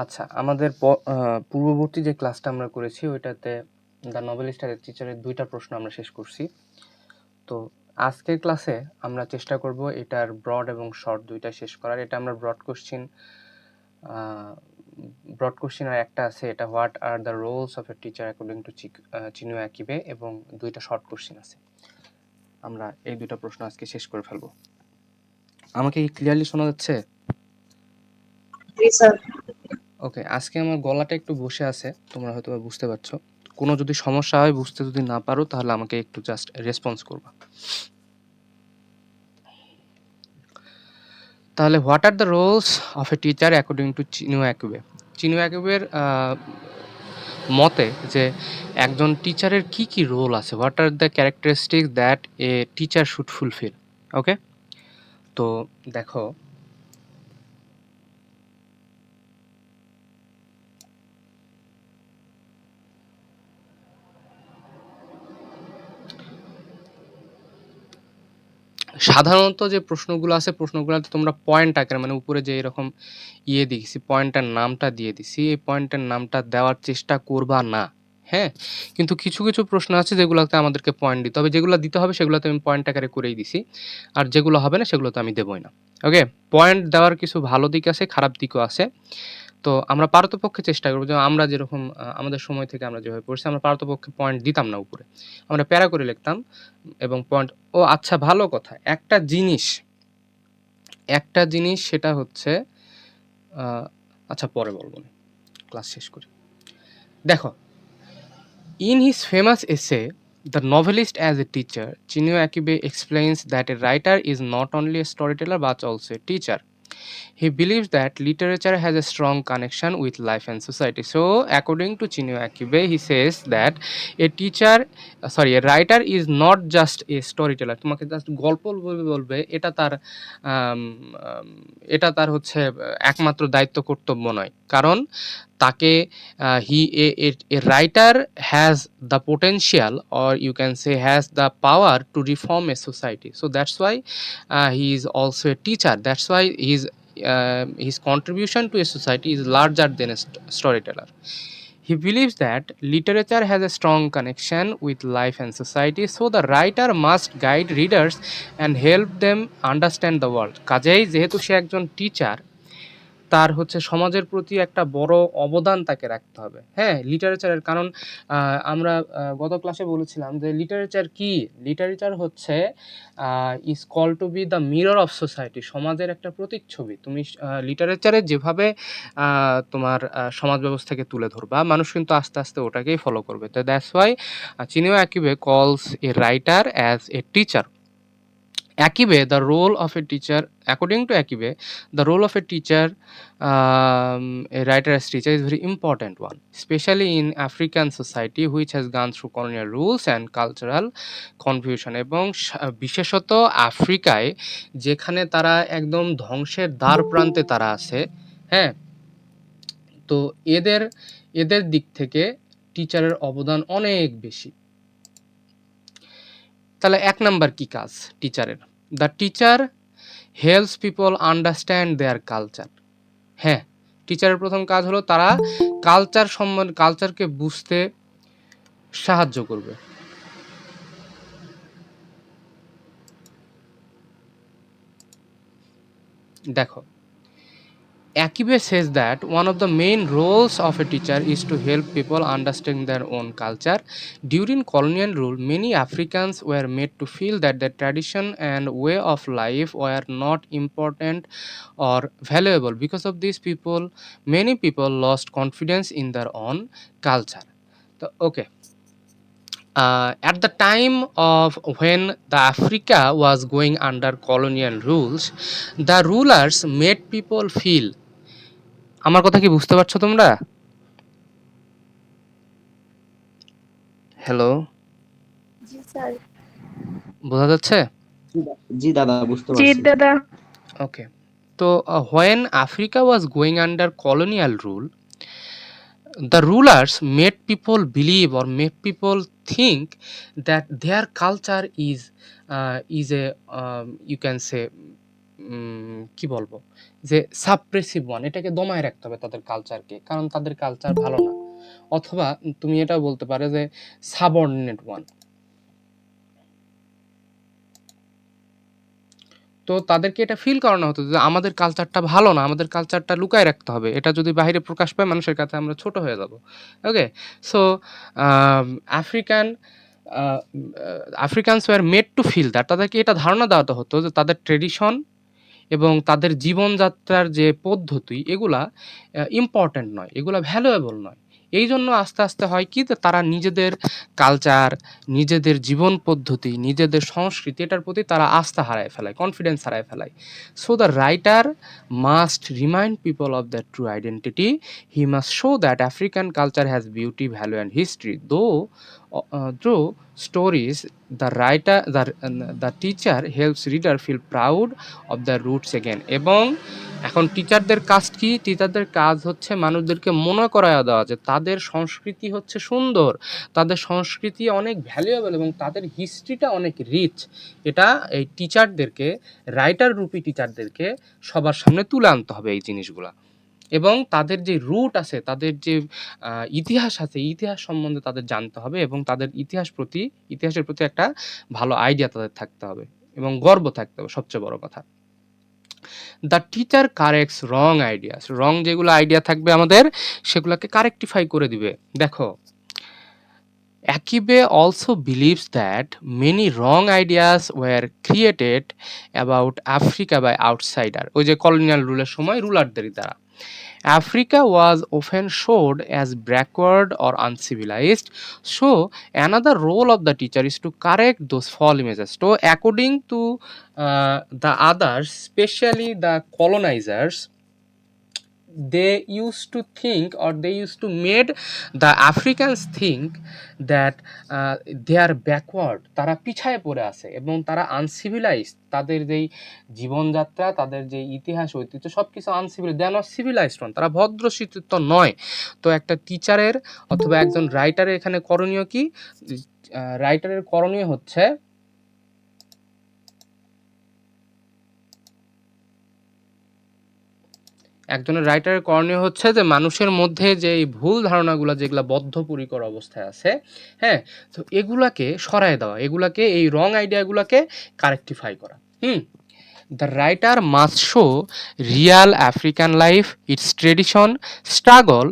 আচ্ছা, আমাদের পূর্ববর্তী যে ক্লাসটা আমরা করেছি ওইটাতে দ্য নভেলিস্ট আর টিচারের ২টা প্রশ্ন আমরা শেষ করছি। তো আজকের ক্লাসে আমরা চেষ্টা করব এটার ব্রড এবং শর্ট ২টা শেষ করার। এটা আমরা ব্রড কোশ্চেন আর একটা আছে, এটা what are the roles of a teacher according to Chinua Achebe, এবং ২টা শর্ট কোশ্চেন আছে। আমরা এই ২টা প্রশ্ন আজকে শেষ করে ফেলবো। আমাকে কি ক্লিয়ারলি শোনা যাচ্ছে? জি স্যার। ওকে, আজকে আমার গলাটা একটু বসে আছে, তোমরা হয়তো বুঝতে পারছো। কোনো যদি সমস্যা হয়, বুঝতে যদি না পারো, তাহলে আমাকে একটু জাস্ট রেসপন্স করবা। তাহলে what are the roles of a teacher according to Chinua Achebe. Chinua আকিবের মতে যে একজন টিচারের কি কি রোল আছে, what are the characteristics that a teacher should fulfil. Okay, তো দেখো, সাধারণত যে প্রশ্নগুলো আছে, প্রশ্নগুলোতে তোমরা পয়েন্ট আকারে, মানে উপরে যে এরকম দিয়েছি, পয়েন্টের নামটা দিয়ে দিছি, এই পয়েন্টের নামটা দেওয়ার চেষ্টা করবা না। হ্যাঁ, কিন্তু কিছু কিছু প্রশ্ন আছে যেগুলোতে আমাদেরকে পয়েন্ট দিতে হবে, যেগুলো দিতে হবে সেগুলোতে আমি পয়েন্ট আকারে করেই দিছি, আর যেগুলো হবে না সেগুলো তো আমি দেবই না। ওকে, পয়েন্ট দেওয়ার কিছু ভালো দিক আছে, খারাপ দিকও আছে। তো আমরা পারতপক্ষে চেষ্টা করবো, যে আমরা যেরকম আমাদের সময় থেকে আমরা যেভাবে পড়ছি, আমরা পারতপক্ষে পয়েন্ট দিতাম না উপরে, আমরা প্যারা করে লিখতাম এবং পয়েন্ট। ও আচ্ছা, ভালো কথা, একটা জিনিস সেটা হচ্ছে, আচ্ছা পরে বলবো না, ক্লাস শেষ করি। দেখো, in his famous essay The Novelist as a Teacher, Chinua Achebe explains that a writer is not only a storyteller but also a teacher. He believes that literature has a strong connection with life and society. So, according to Chinua Achebe, he says that a writer is not just a storyteller. তোমাকে just গল্প বলবে আম, আম, এটা তার হচ্ছে একমাত্র দায়িত্ব, কর্তব্য নয়। কারণ তাকে a writer has the potential, or you can say has the power to reform a society. So that's why he is also a teacher. That's why his contribution to a society is larger than a storyteller. He believes that literature has a strong connection with life and society, so the writer must guide readers and help them understand the world. কাজেই যেহেতু সে একজন teacher, তার হচ্ছে সমাজের প্রতি একটা বড় অবদান তাকে রাখতে হবে। হ্যাঁ, লিটারেচারের কারণ আমরা গত ক্লাসে বলেছিলাম যে লিটারেচার কি? লিটারেচার হচ্ছে is call to be the mirror of society, সমাজের একটা প্রতিচ্ছবি। তুমি লিটারেচারে যেভাবে তোমার সমাজ ব্যবস্থাকে তুলে ধরবা, মানুষ কিন্তু আস্তে আস্তে ওটাকেই ফলো করবে। তো দ্যাটস ওয়াই চিনিও আকিবে কলস a writer as a teacher. Akibe, the role of a teacher, according to Akibe, the role of a teacher, a writer as teacher, is very important one, especially in African society, which has gone through colonial rules and cultural confusion. এবং বিশেষত আফ্রিকায়, যেখানে তারা একদম ধ্বংসের দ্বার প্রান্তে তারা আছে। হ্যাঁ, তো এদের এদের দিক থেকে টিচারের অবদান অনেক বেশি। তাহলে ১ নাম্বার কি কাজ টিচারের? The teacher helps people understand there culture. হ্যাঁ, টিচারের প্রথম কাজ হলো তারা কালচারকে বুঝতে সাহায্য করবে। দেখো, Akibe says that one of the main roles of a teacher is to help people understand their own culture. During colonial rule, many Africans were made to feel that their tradition and way of life were not important or valuable. Because of this, many people lost confidence in their own culture. So, okay. At the time of when the Africa was going under colonial rules, the rulers made people feel. আমার কথা কি বুঝতে পারছো তোমরা? Hello, জি sir. বোঝা যাচ্ছে? জি দাদা, বুঝতে জি পারছি। দাদা। ওকে, তো when Africa was going under colonial rule, the rulers made people believe or made people think that their culture is a you can say কি বলবো যে সাপ্রেসিভ ওয়ান, এটাকে দমায় রাখতে হবে তাদের কালচারকে, কারণ তাদের কালচার ভালো না। অথবা তুমি এটাও বলতে পারো যে সাবঅর্ডিনেট ওয়ান। তো তাদেরকে এটা ফিল করানো হতো যে আমাদের কালচারটা ভালো না, আমাদের কালচারটা লুকায় রাখতে হবে, এটা যদি বাইরে প্রকাশ পায় মানুষের কাছে আমরা ছোট হয়ে যাব। Okay, so African Africans were made to feel that, তাদেরকে এটা ধারণা দেওয়াতে হতো যে তাদের ট্রেডিশন এবং তাদের জীবনযাত্রার যে পদ্ধতি এগুলা ইম্পর্ট্যান্ট নয়, এগুলা ভ্যালুয়েবল নয়। এই জন্য আস্তে আস্তে হয় কি যে তারা নিজেদের কালচার, নিজেদের জীবন পদ্ধতি, নিজেদের সংস্কৃতি এটার প্রতি তারা আস্থা হারায় ফেলায়, কনফিডেন্স হারায় ফেলায়। So the writer must remind people of that true identity, he must show that African culture has beauty, value and history. Through stories, the teacher helps reader feel proud of their roots again. এবং এখন টিচারদের কাজ কি? টিচারদের কাজ হচ্ছে মানুষদেরকে মনে করায়া দেওয়া যে তাদের সংস্কৃতি হচ্ছে সুন্দর, তাদের সংস্কৃতি অনেক ভ্যালুয়েবল এবং তাদের হিস্ট্রিটা অনেক রিচ। এটা এই টিচারদেরকে, রাইটার রূপী টিচারদেরকে সবার সামনে তুলে আনতে হবে এই জিনিসগুলা। এবং তাদের যে রুট আছে, তাদের যে ইতিহাস আছে, ইতিহাস সম্বন্ধে তাদের জানতে হবে এবং তাদের ইতিহাসের প্রতি একটা ভালো আইডিয়া তাদের থাকতে হবে এবং গর্ব থাকতে হবে, সবচেয়ে বড় কথা। The teacher corrects wrong ideas, wrong যেগুলো আইডিয়া থাকবে আমাদের সেগুলোকে কারেক্টিফাই করে দিবে। দেখো, Akibe also believes that many wrong ideas were created about Africa by outsider, ওই যে কলোনিয়াল রুলের সময় রুলারদের দ্বারা। Africa was often showed as backward or uncivilized, so another role of the teacher is to correct those false images. So according to the others, especially the colonizers, they used to think, or they used to made the Africans think that they are backward, তারা পিছায় পড়ে আছে এবং তারা uncivilised, তাদের যেই জীবনযাত্রা, তাদের যে ইতিহাস ঐতিহ্য সব কিছু uncivilised, they are not civilised one, তারা ভদ্রশিষ্ট নয়। তো একটা টিচারের অথবা একজন রাইটারের এখানে করণীয় কি? রাইটারের করণীয় হচ্ছে একজনের রাইটারের করণীয় হচ্ছে যে মানুষের মধ্যে যে এই ভুল ধারণাগুলো যেগুলো বদ্ধপরিকর অবস্থায় আছে, হ্যাঁ, তো এগুলাকে সরায় দেওয়া, এগুলাকে, এই রং আইডিয়াগুলোকে কারেক্টিফাই করা। The writer must show Real African life, it's tradition, struggle,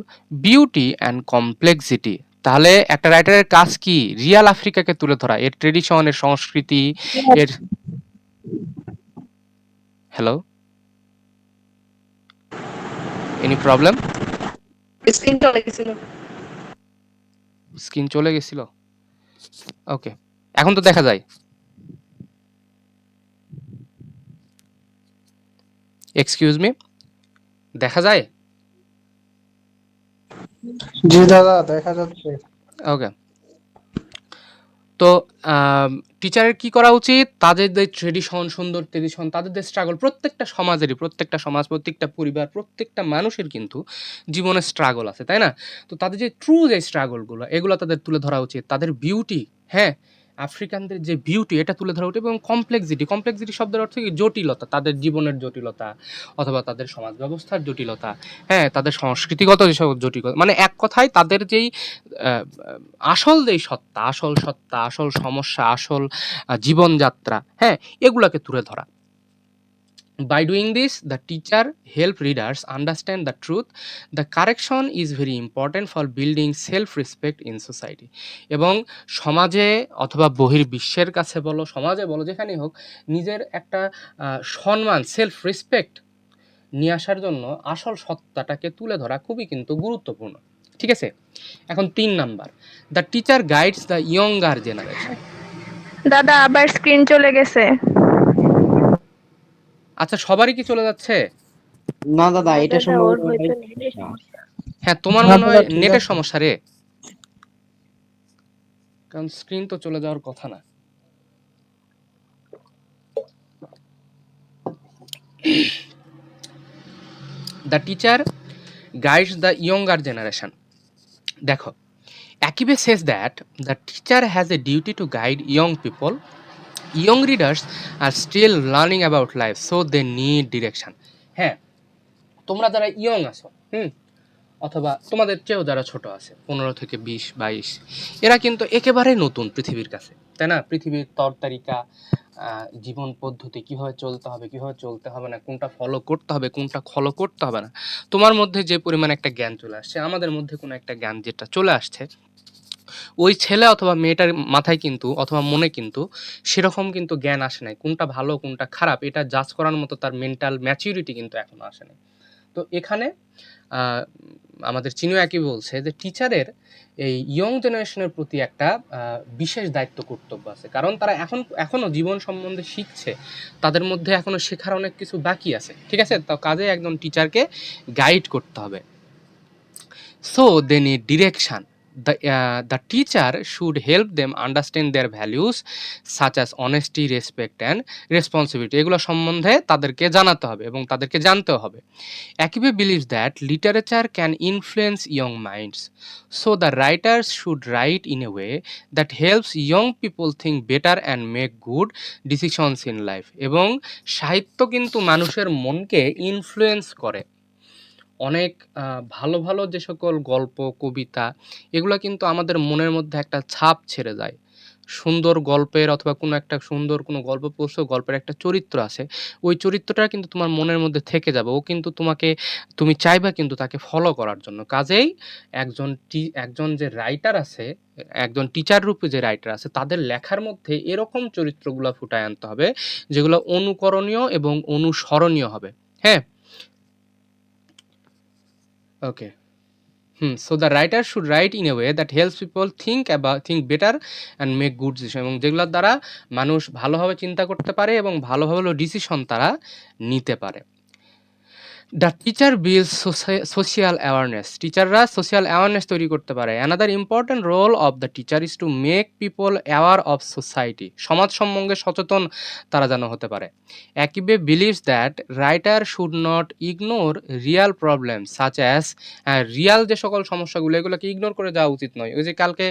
beauty and complexity. তাহলে একটা রাইটারের কাজ কি? রিয়াল আফ্রিকাকে তুলে ধরা, এর ট্রেডিশন, এর সংস্কৃতি, এর হ্যালো, এনি প্রবলেম? স্ক্রিন চলে গেছিল। স্ক্রিন চলে গেছিল, ওকে, এখন তো দেখা যায়। এক্সকিউজ মি, দেখা যায়? জি দাদা, দেখা যাচ্ছে। ওকে, তো টিচারের কি করা উচিত? তাদের যে ট্রেডিশন, সুন্দর ট্রেডিশন, তাদের যে স্ট্রাগল, প্রত্যেকটা সমাজেরই, প্রত্যেকটা সমাজ, প্রত্যেকটা পরিবার, প্রত্যেকটা মানুষের কিন্তু জীবনে স্ট্রাগল আছে, তাই না? তো তাদের যে ট্রু যে স্ট্রাগলগুলো, এগুলো তাদের তুলে ধরা উচিত। তাদের বিউটি, হ্যাঁ, আফ্রিকানদের যে বিউটি এটা তুলে ধরা উচিত। এবং কমপ্লেক্সিটি শব্দের অর্থ কি? জটিলতা, তাদের জীবনের জটিলতা অথবা তাদের সমাজ ব্যবস্থার জটিলতা, হ্যাঁ, তাদের সংস্কৃতিগত যেসব জটিলতা, মানে এক কথায় তাদের যেই আসল যেই সত্তা, আসল সমস্যা, আসল জীবনযাত্রা, হ্যাঁ, এগুলাকে তুলে ধরা। By doing this, the teacher help readers understand the truth. The correction is very important for building self-respect in society. এবং সমাজে অথবা বহির্বিশ্বের কাছে বলো, সমাজে বলো, যেখানেই হোক, নিজের একটা সম্মান, সেলফ রেসপেক্ট নিয়ে আসার জন্য আসল সত্তাটাকে তুলে ধরা খুবই কিন্তু গুরুত্বপূর্ণ। ঠিক আছে, এখন 3 number, the teacher guides the younger generation. দাদা আবার স্ক্রিন চলে গেছে। আচ্ছা, সবারই কি চলে যাচ্ছে? না দাদা, এটা দাদা, ওর সম্ভবত হয়তো নেটের সমস্যা। হ্যাঁ, তোমার হ্যাঁ মনে দাদা, হয় ঠিক নেটের আছে। সমস্যা রে, কারণ স্ক্রিন তো চলে যাওয়ার কথা না। The teacher guides the younger generation. দেখো, Akibe says that the teacher has a duty to guide young people young readers are still learning about life, so they need direction. হ্যাঁ, তোমরা যারা ইয়ং আছো, অথবা তোমাদের চেয়েও যারা ছোট আছে, 15 থেকে 20-22, এরা কিন্তু একেবারেই নতুন পৃথিবীর কাছে, তাই না? পৃথিবীর তরতারিকা, জীবন পদ্ধতি, কিভাবে চলতে হবে, কিভাবে চলতে হবে না, কোনটা ফলো করতে হবে, কোনটা ফলো করতে হবে না, তোমার মধ্যে যে পরিমাণ একটা জ্ঞান চলে আসছে, আমাদের মধ্যে কোনো একটা জ্ঞান যেটা চলে আসছে, ওই ছেলে অথবা মেয়েটার মাথায় কিন্তু অথবা মনে কিন্তু সেরকম কিন্তু জ্ঞান আসে নাই, কোনটা ভালো কোনটা খারাপ এটা জাজ করার মতো তার মেন্টাল ম্যাচিউরিটি কিন্তু এখনো আসে নাই। তো এখানে আমাদের চিনিও একই বলছে যে টিচারের এই ইয়ং জেনারেশনের প্রতি একটা বিশেষ দায়িত্ব কর্তব্য আছে, কারণ তারা এখনো জীবন সম্বন্ধে শিখছে, তাদের মধ্যে এখনো শেখার অনেক কিছু বাকি আছে, ঠিক আছে? তো কাজে একজন টিচারকে গাইড করতে হবে। So they need direction. The teacher should help them understand their values such as honesty, respect and responsibility, এগুলো সম্বন্ধে তাদেরকে জানাতে হবে এবং তাদেরকে জানতেও হবে। Akibe believes that literature can influence young minds, so the writers should write in a way that helps young people think better and make good decisions in life, এবং সাহিত্য কিন্তু মানুষের মনকে ইনফ্লুয়েন্স করে। অনেক ভালো ভালো যে সকল গল্প কবিতা, এগুলো কিন্তু আমাদের মনের মধ্যে একটা ছাপ ছেড়ে যায়। সুন্দর গল্পের অথবা কোনো একটা সুন্দর কোনো গল্প পড়ছো, গল্পের একটা চরিত্র আছে, ওই চরিত্রটা কিন্তু তোমার মনের মধ্যে থেকে যাবে, ও কিন্তু তুমি চাইবা কিন্তু তাকে ফলো করার জন্য। কাজেই একজন যে রাইটার আছে, একজন টিচার রূপে যে রাইটার আছে, তাদের লেখার মধ্যে এরকম চরিত্রগুলো ফুটায় আনতে হবে যেগুলো অনুকরণীয় এবং অনুসরণীয় হবে। হ্যাঁ, ওকে। So the writer should write in a way that helps people think better and make good decision, এবং যেগুলোর দ্বারা মানুষ ভালোভাবে চিন্তা করতে পারে এবং ভালোভাবে ডিসিশন তারা নিতে পারে। The teacher builds social awareness, টিচাররা সোশিয়াল অ্যাওয়ারনেস তৈরি করতে পারে। Another important role of the teacher is to make people aware of society, সমাজ সম্বন্ধে সচেতন তারা যেন হতে পারে। Achebe believes that writer should not ignore real problem such as, real যে সকল সমস্যাগুলো এগুলোকে ইগনোর করে যাওয়া উচিত নয়। ওই যে কালকে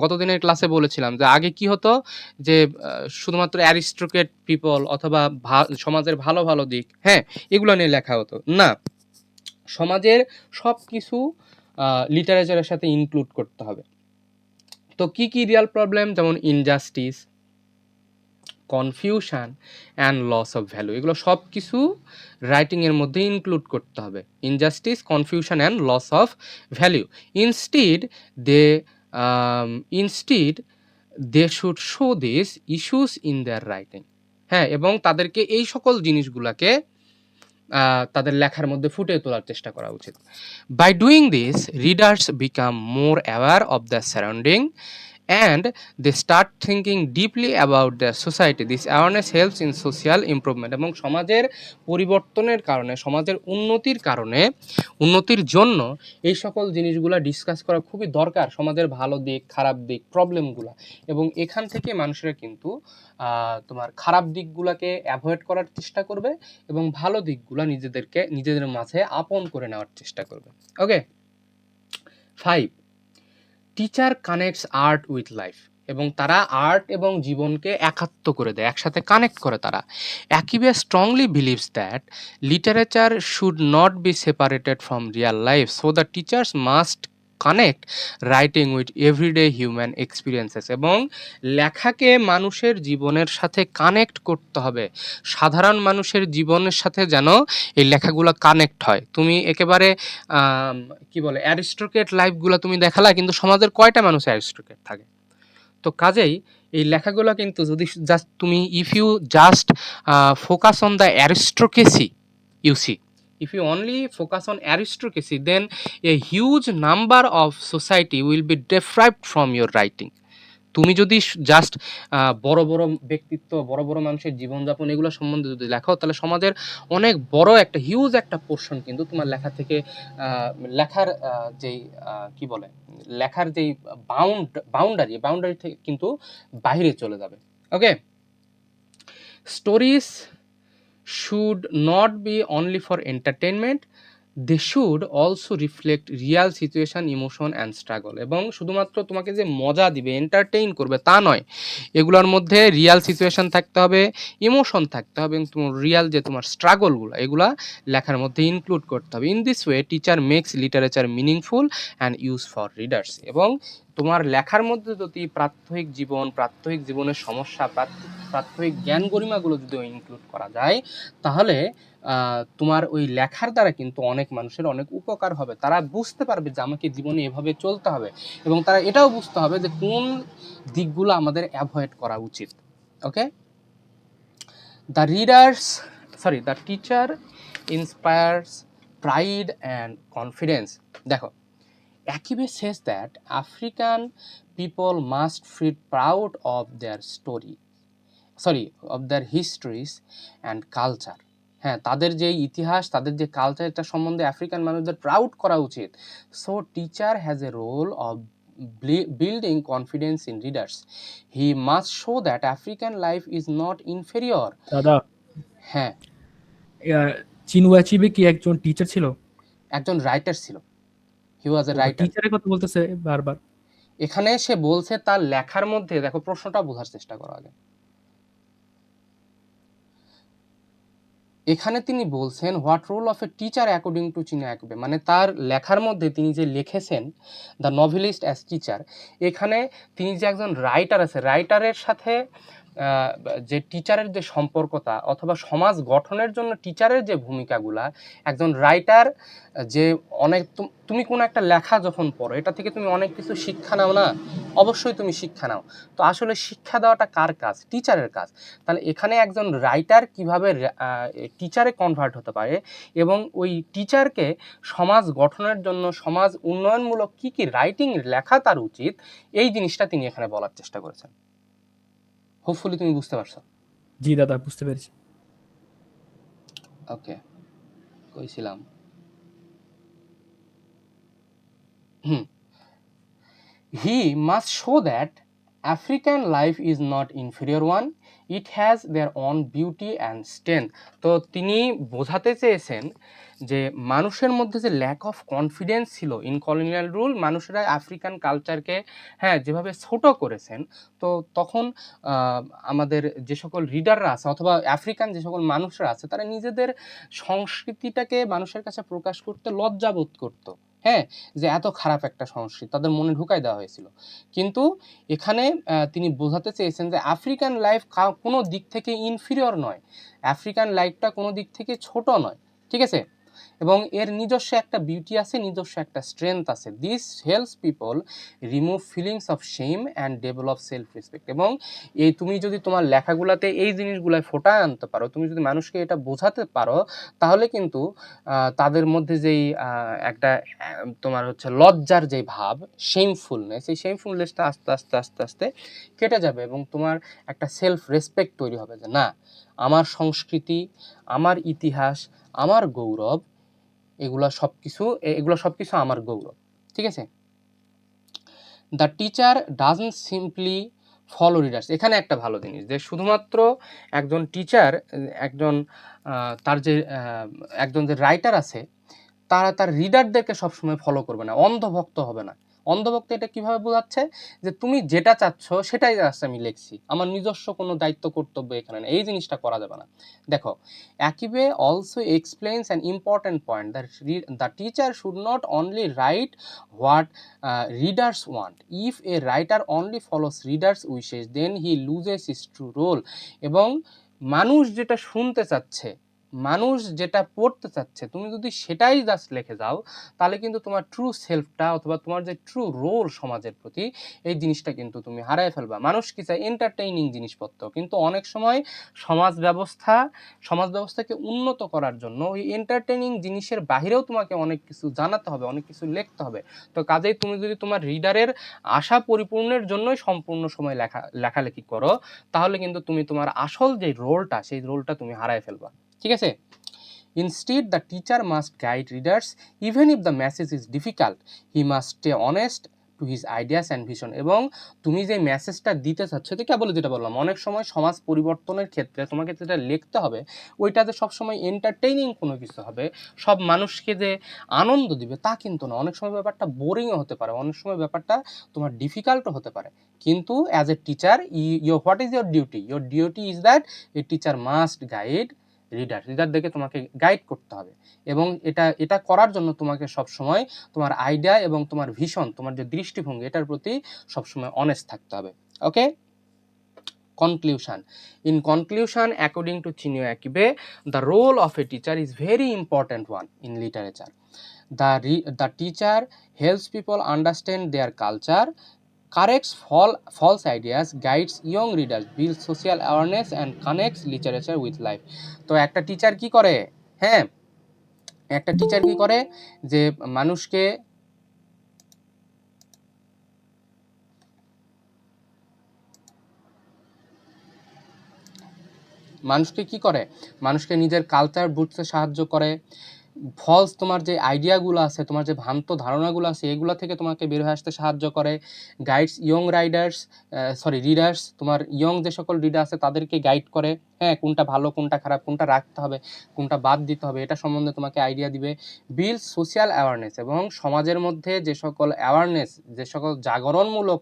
গতদিনের ক্লাসে বলেছিলাম যে আগে কি হতো, যে শুধুমাত্র অ্যারিস্টোক্রেট পিপল অথবা সমাজের ভালো ভালো দিক, হ্যাঁ, এগুলো নিয়ে লেখা হতো না, সমাজের সব কিছু লিটারেচারের সাথে ইনক্লুড করতে হবে। তো কি কি রিয়াল প্রবলেম, যেমন injustice, confusion and loss of value, এগুলো সব কিছু রাইটিংয়ের মধ্যে ইনক্লুড করতে হবে। Injustice, confusion and loss of value. Instead they should show this issues in their writing. হ্যাঁ, এবং তাদেরকে এই সকল জিনিসগুলোকে তাদের লেখার মধ্যে ফুটিয়ে তোলার চেষ্টা করা উচিত। By doing this readers become more aware of the surrounding and they start thinking deeply about their society. This awareness helps in social improvement, এবং সমাজের পরিবর্তনের কারণে, সমাজের উন্নতির জন্য এই সকল জিনিসগুলো ডিসকাস করা খুবই দরকার, সমাজের ভালো দিক খারাপ দিক প্রবলেমগুলো, এবং এখান থেকে মানুষেরা কিন্তু তোমার খারাপ দিকগুলোকে অ্যাভয়েড করার চেষ্টা করবে এবং ভালো দিকগুলো নিজেদের মাঝে আপন করে নেওয়ার চেষ্টা করবে। ওকে, 5, teacher connects art with life, এবং তারা আর্ট এবং জীবনকে একাত্ম করে দেয়, একসাথে কানেক্ট করে তারা। Achebe strongly believes that literature should not be separated from real life, so the teachers must connect writing with everyday human experiences, এবং লেখাকে মানুষের জীবনের সাথে কানেক্ট করতে হবে, সাধারণ মানুষের জীবনের সাথে যেন এই লেখাগুলো কানেক্ট হয়। তুমি একেবারে কি বলে অ্যারিস্টোক্রেট লাইফগুলো তুমি দেখালা, কিন্তু সমাজের কয়টা মানুষ অ্যারিস্টোক্রেট থাকে? তো কাজেই এই লেখাগুলো কিন্তু যদি জাস্ট তুমি if you just focus on the aristocracy, you see, if you only focus on aristocracy, then a huge number of society will be deprived from your writing. তুমি যদি জাস্ট বড় বড় ব্যক্তিত্ব, বড় বড় মানুষের জীবনযাপন এগুলো সম্বন্ধে যদি লেখাও, তাহলে সমাজের অনেক বড় একটা হিউজ একটা পোর্শন কিন্তু তোমার লেখা থেকে লেখার যেই কি বলে লেখার যেই বাউন্ডারি থেকে কিন্তু বাইরে চলে যাবে। Okay, stories should not be only for entertainment, they should also reflect real situation, emotion and struggle. এবং শুধুমাত্র তোমাকে যে মজা দিবে, এন্টারটেইন করবে তা নয়, এগুলোর মধ্যে রিয়াল সিচুয়েশন থাকতে হবে, ইমোশন থাকতে হবে, এবং তোমার রিয়াল যে তোমার স্ট্রাগলগুলো এগুলা লেখার মধ্যে ইনক্লুড করতে হবে। In this way teacher makes literature meaningful and use for readers. এবং তোমার লেখার মধ্যে যদি প্রাত্যহিক জীবন, প্রাত্যহিক জীবনের সমস্যা, প্রাত্যহিক জ্ঞান গরিমাগুলো যদি ইনক্লুড করা যায়, তাহলে তোমার ওই লেখার দ্বারা কিন্তু অনেক মানুষের অনেক উপকার হবে। তারা বুঝতে পারবে যে আমাকে জীবনে এভাবে চলতে হবে, এবং তারা এটাও বুঝতে হবে যে কোন দিকগুলো আমাদের অ্যাভয়েড করা উচিত। Okay, the teacher inspires pride and confidence. দেখো, Akibe says that African people must feel proud of their of their histories and culture. হ্যাঁ, তাদের যে ইতিহাস, তাদের যে কালচার, এটা সম্বন্ধে আফ্রিকান মানুষদের প্রাউড করা উচিত। So teacher has a role of building confidence in readers. He must show that African life is not inferior. দাদা, হ্যাঁ, চিনুয়া আচিবে কি একজন টিচার ছিল? একজন রাইটার ছিল। হি ওয়াজ এ রাইটার। টিচারের কথা বলতেছে বারবার। এখানে সে বলছে তার লেখার মধ্যে, দেখো প্রশ্নটা বোঝার চেষ্টা করো আগে। এখানে তিনি বলছেন what role of a teacher according to Chinua Achebe, মানে তার লেখার মধ্যে তিনি যে লিখেছেন দ্য নভেলিস্ট অ্যাজ টিচার, এখানে তিনি যে একজন রাইটার আছে, রাইটারের সাথে যে টিচারের যে সম্পর্কতা, অথবা সমাজ গঠনের জন্য টিচারের যে ভূমিকাগুলা, একজন রাইটার যে অনেক, তুমি কোনো একটা লেখা যখন পড়ো, এটা থেকে তুমি অনেক কিছু শিক্ষা নাও না? অবশ্যই তুমি শিক্ষা নাও। তো আসলে শিক্ষা দেওয়াটা কার কাজ? টিচারের কাজ। তাহলে এখানে একজন রাইটার কিভাবে টিচারে কনভার্ট হতে পারে, এবং ওই টিচারকে সমাজ গঠনের জন্য, সমাজ উন্নয়নমূলক কি কি রাইটিং লেখা তার উচিত, এই জিনিসটা তিনি এখানে বলার চেষ্টা করেছেন। হোপফুলি তুমি বুঝতে পারছো। জি দাদা, বুঝতে পেরেছি। ওকে, কইছিলাম। He must show that African life is not inferior one, it has their own beauty and strength. তো তিনি বোঝাতে চেয়েছেন যে মানুষের মধ্যে যে ল্যাক অফ কনফিডেন্স ছিল ইন কলোনিয়াল রুল, মানুষেরা আফ্রিকান কালচারকে হ্যাঁ যেভাবে ছোট করেছেন, তো তখন আমাদের যে সকল রিডাররা আছে, অথবা আফ্রিকান যে সকল মানুষরা আছে, তারা নিজেদের সংস্কৃতিটাকে মানুষের কাছে প্রকাশ করতে লজ্জাবোধ করতো। হ্যাঁ, যে এত খারাপ একটা সংস্কৃতি তাদের মনে ঢুকাই দেওয়া হয়েছিল। কিন্তু এখানে তিনি বোঝাতে চেয়েছেন যে আফ্রিকান লাইফ কোনো দিক থেকে ইনফিরিয়র নয়, আফ্রিকান লাইফটা কোনো দিক থেকে ছোট নয়, ঠিক আছে, এবং এর নিজস্ব একটা বিউটি আছে, নিজস্ব একটা স্ট্রেংথ আছে। This helps people remove feelings of shame and develop self respect. এবং এই তুমি যদি তোমার লেখাগুলোতে এই জিনিসগুলোয় ফোটায় আনতে পারো, তুমি যদি মানুষকে এটা বোঝাতে পারো, তাহলে কিন্তু তাদের মধ্যে যেই একটা তোমার হচ্ছে লজ্জার যে ভাব, শেমফুলনেস, এই শেমফুলনেসটা আস্তে আস্তে আস্তে আস্তে কেটে যাবে, এবং তোমার একটা সেলফ রেসপেক্ট তৈরি হবে যে না, আমার সংস্কৃতি, আমার ইতিহাস, আমার গৌরব, এগুলো সব কিছু আমার গৌরব, ঠিক আছে। The teacher doesn't simply follow readers. এখানে একটা ভালো জিনিস যে শুধুমাত্র একজন টিচার, একজন যে রাইটার আছে, তার রিডারদেরকে সবসময় ফলো করবে না, অন্ধভক্ত হবে না। অন্ধভক্ত এটা কিভাবে বোঝাচ্ছে, যে তুমি যেটা চাচ্ছ সেটাই আমি লিখছি, আমার নিজস্ব কোনো দায়িত্ব কর্তব্য এখানে না, এই জিনিসটা করা যাবে না। দেখো, Achebe also explains an important point that the teacher should not only write what readers want. If a writer only follows readers wishes then he loses his true role. এবং মানুষ যেটা শুনতে চাচ্ছে, মানুষ যেটা পড়তে চাচ্ছে, তুমি যদি সেটাই জাস্ট লিখে যাও, তাহলে কিন্তু তোমার ট্রু সেলফটা, অথবা তোমার যে ট্রু রোল সমাজের প্রতি, এই জিনিসটা কিন্তু তুমি হারায় ফেলবা। মানুষ কি চায়? এন্টারটেইনিং জিনিসপত্র। কিন্তু অনেক সময় সমাজ ব্যবস্থাকে উন্নত করার জন্য ওই এন্টারটেইনিং জিনিসের বাহিরেও তোমাকে অনেক কিছু জানাতে হবে, অনেক কিছু লিখতে হবে। তো কাজেই তুমি যদি তোমার রিডারের আশা পরিপূর্ণের জন্যই সম্পূর্ণ সময় লেখালেখি করো, তাহলে কিন্তু তুমি তোমার আসল যে রোলটা, সেই রোলটা তুমি হারায় ফেলবা, ঠিক আছে। Instead, the teacher must guide readers even if the message is difficult. He must stay honest to to his ideas and vision. এবং তুমি যে মেসেজটা দিতে চাচ্ছ, তো কেবল যেটা বললাম, অনেক সময় সমাজ পরিবর্তনের ক্ষেত্রে তোমাকে যেটা লিখতে হবে ওইটাতে সবসময় এন্টারটেইনিং কোনো কিছু হবে, সব মানুষকে যে আনন্দ দিবে তা কিন্তু না। অনেক সময় ব্যাপারটা বোরিংও হতে পারে, অনেক সময় ব্যাপারটা তোমার ডিফিকাল্টও হতে পারে। কিন্তু as a teacher what is your duty? Your duty is that a teacher must guide রিডারদেরকে তোমাকে গাইড করতে হবে। এবং এটা করার জন্য তোমাকে সবসময় তোমার আইডিয়া এবং তোমার ভিশন, তোমার যে দৃষ্টিভঙ্গি, এটার প্রতি সবসময় অনেস্ট থাকতে হবে। ওকে, conclusion. In conclusion, according to Chinua Achebe, the role of a teacher is very important one in literature. The teacher helps people understand their culture, corrects false ideas, guides young readers, builds social awareness and connects literature with life. তো একটা teacher কি করে? হ্যাঁ, একটা teacher কি করে যে মানুষকে কি করে? মানুষকে নিজের কালচার বুঝতে সাহায্য করে, ফলস তোমার যে আইডিয়াগুলো আছে, তোমার যে ভ্রান্ত ধারণাগুলো আছে, এগুলো থেকে তোমাকে বের হয়ে আসতে সাহায্য করে, গাইডস ইয়ং রিডার্স, তোমার ইয়ং যে সকল রিডার আছে তাদেরকে গাইড করে, হ্যাঁ, কোনটা ভালো কোনটা খারাপ, কোনটা রাখতে হবে কোনটা বাদ দিতে হবে, এটা সম্বন্ধে তোমাকে আইডিয়া দিবে। বিল্ড সোশ্যাল অ্যাওয়ারনেস, এবং সমাজের মধ্যে যে সকল অ্যাওয়ারনেস, যে সকল জাগরণমূলক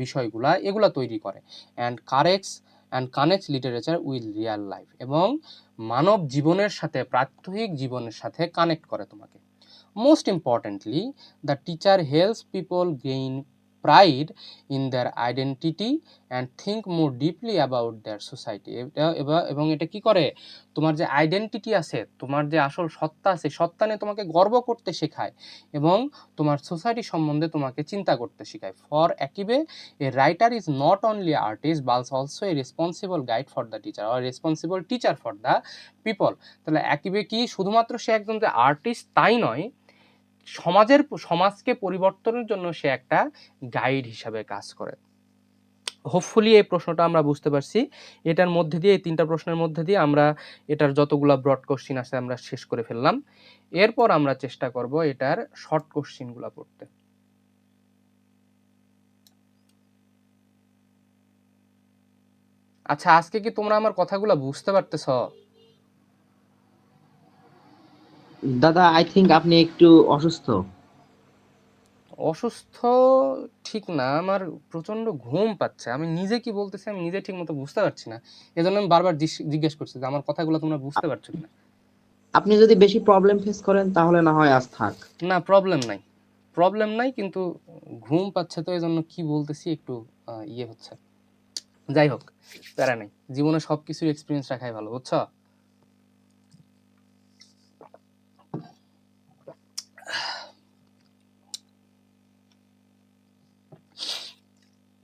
বিষয়গুলা, এগুলো তৈরি করে। And connects literature with Real life, এবং মানব জীবনের সাথে, প্রাত্যহিক জীবনের সাথে কানেক্ট করে তোমাকে। Most importantly, the teacher helps people gain pride in their identity and think more deeply about their society. এবং এটা কি করে? তোমার যে আইডেন্টিটি আছে, তোমার যে আসল সত্তা আছে, সত্তা নিয়ে তোমাকে গর্ব করতে শেখায়, এবং তোমার সোসাইটি সম্বন্ধে তোমাকে চিন্তা করতে শেখায়। For Achebe, a writer is not only artist but also a responsible guide for the teacher, or responsible teacher for the people. তাহলে অ্যাকিবে কি শুধুমাত্র সে একজন যে আর্টিস্ট তাই নয়, সমাজকে পরিবর্তনের জন্য সে একটা গাইড হিসাবে কাজ করে। হোপফুলি এই প্রশ্নটা আমরা বুঝতে পারছি। এটার মধ্যে দিয়ে, এই 3টা প্রশ্নের মধ্যে দিয়ে আমরা এটার যতগুলা ব্রড কোশ্চিন আছে আমরা শেষ করে ফেললাম। এরপর আমরা চেষ্টা করব এটার শর্ট কোশ্চিনগুলো পড়তে। আচ্ছা, আজকে কি তোমরা আমার কথাগুলো বুঝতে পারতেছ? দাদা আই থিঙ্ক আপনি একটু অসুস্থ। অসুস্থ ঠিক না, আমার প্রচন্ড ঘুম পাচ্ছে। আমি নিজে কি বলতেছি আমি নিজে ঠিক মতো বুঝতে পারছি না, এজন্য আমি বারবার জিজ্ঞেস করছি যে আমার কথাগুলো তোমরা বুঝতে পারছো কিনা। আপনি যদি বেশি প্রবলেম ফেস করেন তাহলে না হয় আজ থাক। না, প্রবলেম নাই, কিন্তু ঘুম পাচ্ছে, তো এজন্য কি বলতেছি একটু ইয়ে হচ্ছে। যাই হোক, প্যারা নাই, জীবনে সবকিছুর এক্সপিরিয়েন্স রাখাই ভালো, বুঝছো?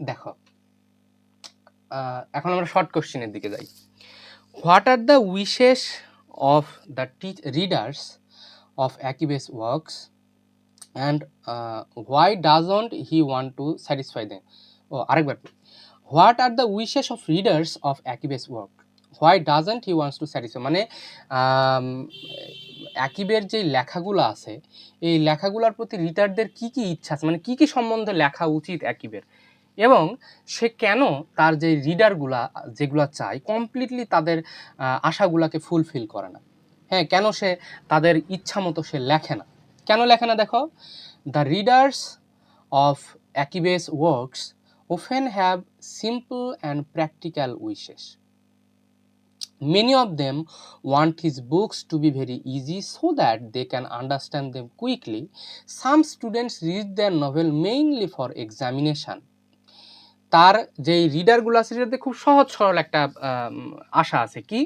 দেখো, এখন আমরা শর্ট কোশ্চেনের দিকে যাই। What are the wishes of the readers of Achebe's works and why doesn't he want to satisfy them? আরেকবার, what are the wishes of readers of Achebe's work, why doesn't he wants to satisfy, মানে অ্যাকিবের যে লেখাগুলো আছে, এই লেখাগুলোর প্রতি রিডারদের কি কি ইচ্ছা আছে, মানে কি কি সম্বন্ধে লেখা উচিত অ্যাকিবের, এবং সে কেন তার যে রিডারগুলা যেগুলো চায় কমপ্লিটলি তাদের আশাগুলাকে ফুলফিল করে না। হ্যাঁ, কেন সে তাদের ইচ্ছা মতো সে লেখে না, কেন লেখে না? দেখো, the readers of Achebe's works often have simple and practical wishes. Many of them want his books to be very easy so that they can understand them quickly. Some students read their novel mainly for examination. তার যে রিডারগুলো আছে সেটাতে খুব সহজ সরল একটা আশা আছে, কি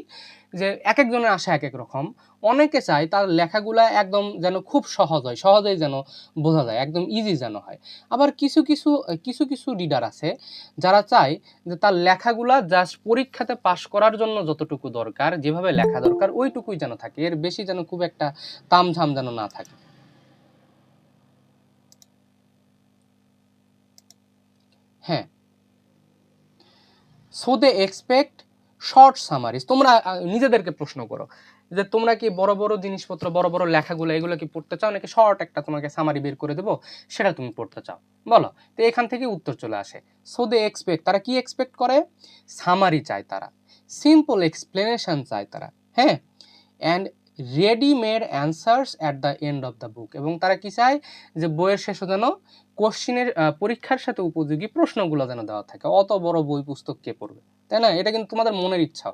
যে এক একজনের আশা এক এক রকম। অনেকে চায় তার লেখাগুলা একদম যেন খুব সহজ হয়, সহজেই যেন বোঝা যায়, একদম ইজি যেন হয়। আবার কিছু কিছু রিডার আছে যারা চায় যে তার লেখাগুলা জাস্ট পরীক্ষাতে পাশ করার জন্য যতটুকু দরকার, যেভাবে লেখা দরকার ওইটুকুই যেন থাকে, এর বেশি যেন খুব একটা তামঝাম যেন না থাকে। হ্যাঁ, so they expect short summaries. তোমরা নিজেদেরকে প্রশ্ন করো যে তোমরা কি বড় বড় জিনিসপত্র, বড় বড় লেখাগুলো এগুলো কি পড়তে চাও, নাকি শর্ট একটা তোমাকে সামারি বের করে দেবো সেটা তুমি পড়তে চাও, বলো। তো এখান থেকে উত্তর চলে আসে। সো দে এক্সপেক্ট, তারা কি এক্সপেক্ট করে? সামারি চায় তারা, সিম্পল এক্সপ্লেনেশন চায় তারা, হ্যাঁ, and readymade answers at the end of the book. এবং তারা কি চায়? যে বইয়ের শেষে যেন কোশ্চিনের, পরীক্ষার সাথে উপযোগী প্রশ্নগুলো যেন দেওয়া থাকে। অত বড় বই পুস্তক কে পড়বে, তাই না? এটা কিন্তু তোমাদের মনের ইচ্ছা।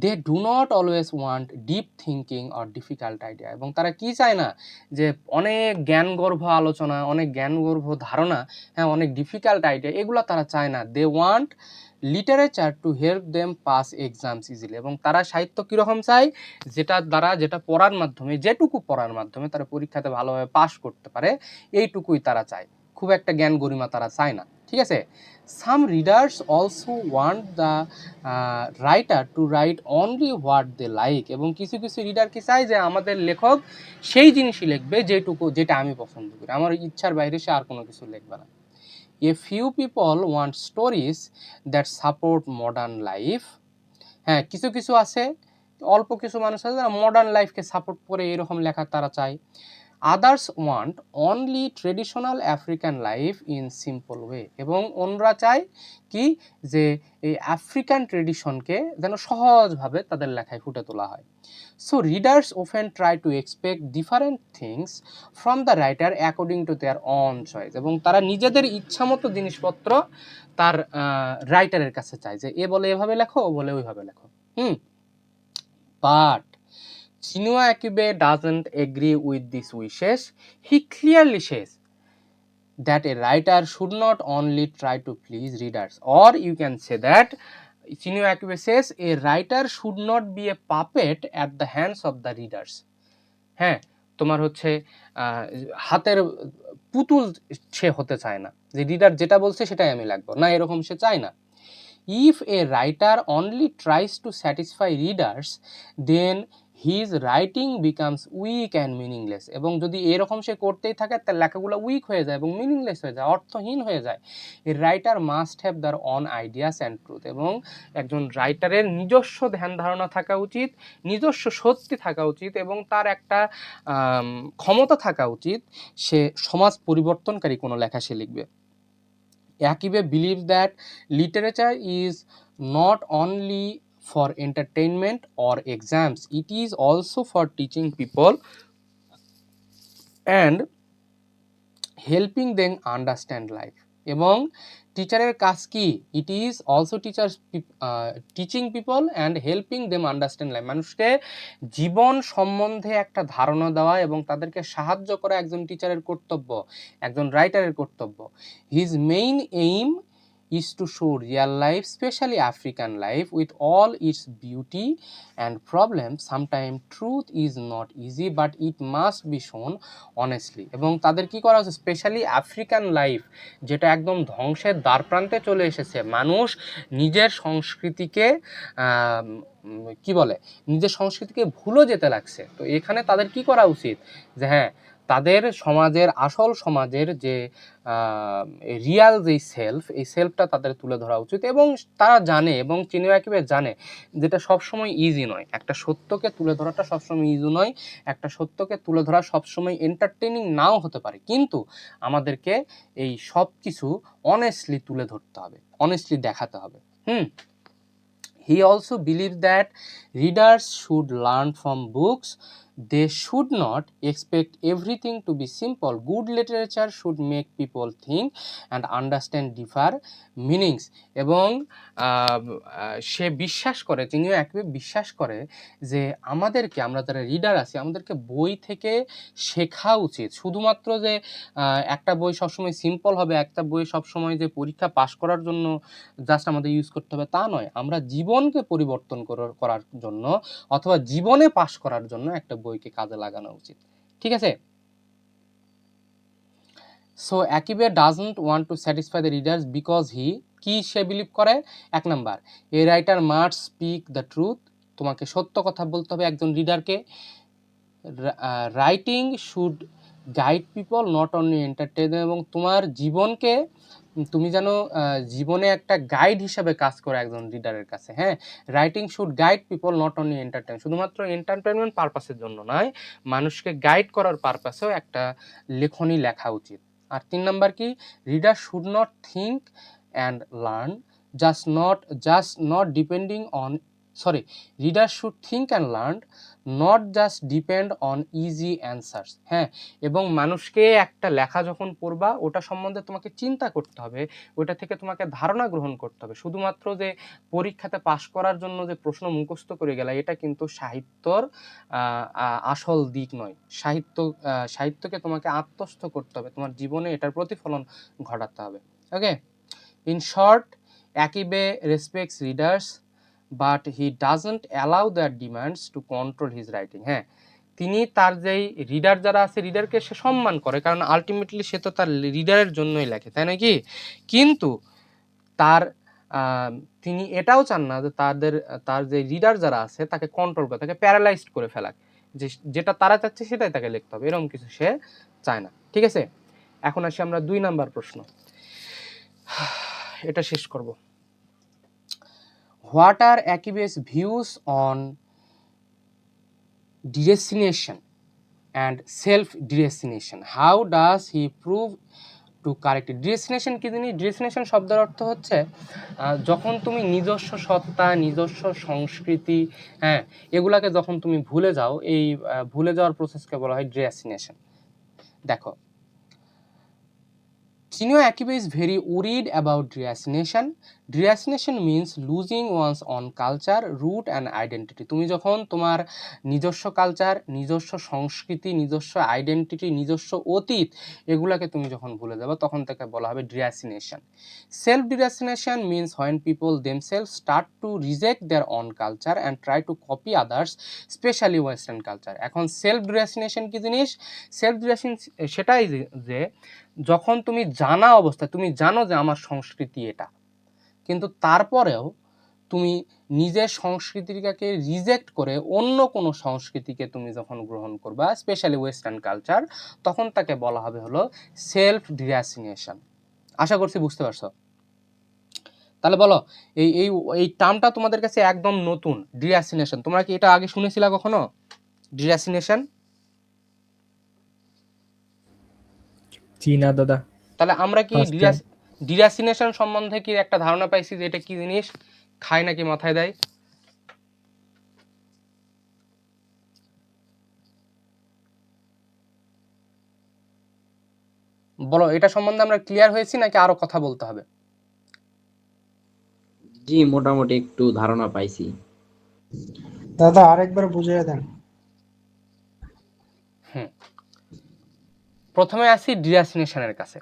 They do not always want deep thinking or difficult idea. এবং তারা কি চায় না? যে অনেক জ্ঞানগর্ভ আলোচনা, অনেক জ্ঞানগর্ভ ধারণা, হ্যাঁ, অনেক ডিফিকাল্ট আইডিয়া, এগুলো তারা চায় না। They want literature to help them pass exams easily. এবং তারা সাহিত্য কীরকম চায়? যেটা দ্বারা, যেটা পড়ার মাধ্যমে, যেটুকু পড়ার মাধ্যমে তারা পরীক্ষাতে ভালোভাবে পাস করতে পারে, এইটুকুই তারা চায়। খুব একটা জ্ঞান গরিমা তারা চায় না, ঠিক আছে? Some readers also want the writer to write only what they like. এবং কিছু কিছু রিডার কি চায়? যে আমাদের লেখক সেই জিনিসই লিখবে যেটা আমি পছন্দ করি, আমার ইচ্ছার বাইরে সে আর কোনো কিছু লিখবে না। A few people want stories that support modern life. হ্যাঁ, কিছু কিছু আছে, অল্প কিছু মানুষ আছে যারা মডার্ন লাইফকে সাপোর্ট করে এরকম লেখা তারা চায়। Others want only traditional African life in simple way. এবং অন্যরা চায় কি? যে এই আফ্রিকান ট্রেডিশনকে যেন সহজভাবে তাদের লেখায় ফুটে তোলা হয়। So readers often try to expect different things from the writer according to their on choice. এবং তারা নিজেদের ইচ্ছামতো জিনিসপত্র তার রাইটারের কাছে চায়, যে এ বলে এভাবে লেখো, ও বলে ওইভাবে লেখো। But Chinua Achebe doesn't agree with these wishes. He clearly says that a writer should not only try to please readers, or you can say that Chinua Achebe says a writer should not be a puppet at the hands of the readers. হ্যাঁ, তোমার হচ্ছে হাতের পুতুল সে হতে চায় না, যে reader যেটা বলছে সেটাই আমি লিখবো না, এরকম সে চায় না। If a writer only tries to satisfy readers, then his writing becomes weak and meaningless. এবং যদি এরকম সে করতেই থাকে, তার লেখাগুলো উইক হয়ে যায় এবং মিনিংলেস হয়ে যায়, অর্থহীন হয়ে যায়। A writer must have their own ideas and truth. এবং একজন রাইটারের নিজস্ব ধ্যান ধারণা থাকা উচিত, নিজস্ব সত্যি থাকা উচিত, এবং তার একটা ক্ষমতা থাকা উচিত, সে সমাজ পরিবর্তনকারী কোনো লেখা সে লিখবে। Achebe believes that literature is not only for entertainment or exams, it is also for teaching people and helping them understand life. এবং টিচারের কাজ কি? It is also teaching people and helping them understand life. মানুষকে জীবন সম্বন্ধে একটা ধারণা দেওয়া এবং তাদেরকে সাহায্য করা একজন টিচারের কর্তব্য, একজন রাইটারের কর্তব্য। His main aim is to show real life, especially African life, with all its beauty and problems. Sometimes truth is not easy, but it must be shown honestly. এবং তাদের কি করা হচ্ছে? স্পেশালি আফ্রিকান লাইফ, যেটা একদম ধ্বংসের দ্বারপ্রান্তে চলে এসেছে। মানুষ নিজের সংস্কৃতিকে কি বলে, নিজের সংস্কৃতিকে ভুলে যেতে লাগছে। তো এখানে তাদের কি করা উচিত? যে হ্যাঁ, তাদের সমাজের, আসল সমাজের যে রিয়াল যেই সেলফ, এই সেলফটা তাদের তুলে ধরা উচিত। এবং তারা জানে, এবং চিনিয়া আকিবে জানে, যেটা সবসময় ইজি নয়। একটা সত্যকে তুলে ধরাটা সবসময় ইজি নয়, একটা সত্যকে তুলে ধরা সবসময় এন্টারটেইনিং নাও হতে পারে, কিন্তু আমাদেরকে এই সব কিছু অনেস্টলি তুলে ধরতে হবে, অনেস্টলি দেখাতে হবে। He also believes that readers should learn from books. They should not expect everything to be simple. Good literature should make people think and understand deeper meanings. এবং সে বিশ্বাস করে, চিনিও একভাবে বিশ্বাস করে যে আমাদেরকে, আমরা যারা রিডার আছি, আমাদেরকে বই থেকে শেখা উচিত। শুধুমাত্র যে একটা বই সবসময় সিম্পল হবে, একটা বই সবসময় যে পরীক্ষা পাস করার জন্য জাস্ট আমাদের ইউজ করতে হবে তা নয়। আমরা জীবনকে পরিবর্তন করার জন্য অথবা জীবনে পাস করার জন্য একটা বইকে কাজে লাগানো উচিত, ঠিক আছে? So Achebe doesn't want to satisfy the readers because he, কি সে বিলিভ করে? 1 number, a writer must speak the truth. তোমাকে সত্য কথা বলতে হবে একজন রিডারকে। Writing should guide people, not only entertain. এবং তোমার জীবনকে তুমি যেন জীবনে একটা গাইড হিসাবে কাজ করো একজন রিডারের কাছে। হ্যাঁ, writing should guide people, not only entertain, শুধুমাত্র এন্টারটেনমেন্ট পারপাসের জন্য নয়, মানুষকে গাইড করার পারপাসেও একটা লেখনী লেখা উচিত। আর 3 নাম্বার কি, reader should not think and learn just not depending on reader should think and learn not just depend on easy answers. হ্যাঁ, এবং মানুষকে একটা লেখা যখন পড়বা ওটা সম্বন্ধে তোমাকে চিন্তা করতে হবে, ওটা থেকে তোমাকে ধারণা গ্রহণ করতে হবে। শুধুমাত্র যে পরীক্ষাতে পাশ করার জন্য যে প্রশ্ন মুখস্থ করে গেলা, এটা কিন্তু সাহিত্যর আসল দিক নয়। সাহিত্যকে তোমাকে আত্মস্থ করতে হবে, তোমার জীবনে এটার প্রতিফলন ঘটাতে হবে। Okay, in short, Akibe respects readers but he doesn't allow their demands to control his writing. হ্যাঁ, তিনি তার যেই রিডার যারা আছে, রিডারকে সে সম্মান করে, কারণ আলটিমেটলি সে তো তার রিডারের জন্যই লেখে, তাই নাকি? কিন্তু তার তিনি এটাও চান না যে তার যে রিডার যারা আছে তাকে কন্ট্রোল করে, তাকে প্যারালাইজড করে ফেলাক, যেটা তারা চাচ্ছে সেটাই তাকে লিখতে হবে, এরকম কিছু সে চায় না। ঠিক আছে, এখন আসি আমরা 2 নাম্বার প্রশ্ন, এটা শেষ করব। What are Akibe's views on deracination and self-deracination? How does he prove to correct it? Deracination কি জিনিস? Deracination শব্দের অর্থ হচ্ছে যখন তুমি নিজস্ব সত্তা, নিজস্ব সংস্কৃতি, হ্যাঁ, এগুলাকে যখন তুমি ভুলে যাও, এই ভুলে যাওয়ার প্রসেসকে বলা হয় deracination। দেখো, Chinua Achebe is very worried about deracination. Deracination means losing one's own culture, root and identity. তুমি যখন তোমার নিজস্ব কালচার, নিজস্ব সংস্কৃতি, নিজস্ব আইডেন্টিটি, নিজস্ব অতীত, এগুলাকে তুমি যখন ভুলে যাবে তখন তাকে বলা হবে deracination. Self-deracination means when people themselves start to reject their own culture and try to copy others, especially Western culture. এখন self-deracination কি জিনিস? Self-deracination সেটাই যে যখন তুমি জানা অবস্থায়, তুমি জানো যে আমার সংস্কৃতি এটা, কিন্তু তারপরেও তুমি নিজের সংস্কৃতিটাকে রিজেক্ট করে অন্য কোনো সংস্কৃতিকে তুমি যখন গ্রহণ করবা, স্পেশালি ওয়েস্টার্ন কালচার, তখন তাকে বলা হবে হলো সেলফ ডিরাসিনেশন। আশা করছি বুঝতে পারছো। তাহলে বলো, এই এই এই টার্মটা তোমাদের কাছে একদম নতুন, ডিরাসিনেশন। তোমরা কি এটা আগে শুনেছিলা কখনো, ডিরাসিনেশন? জি না দাদা। তাহলে আমরা কি First time. ডিরাসিনেশন সম্বন্ধে কি একটা ধারণা পাইছি যে এটা কি জিনিস, খায় নাকি মাথায় দেয়? বলো, এটা সম্বন্ধে আমরা ক্লিয়ার হয়েছি নাকি আরো কথা বলতে হবে? জি মোটামুটি একটু ধারণা পাইছি। দাদা আরেকবার বুঝিয়ে দেন। প্রথমে আসি ডিরাসিনেশনের কাছে।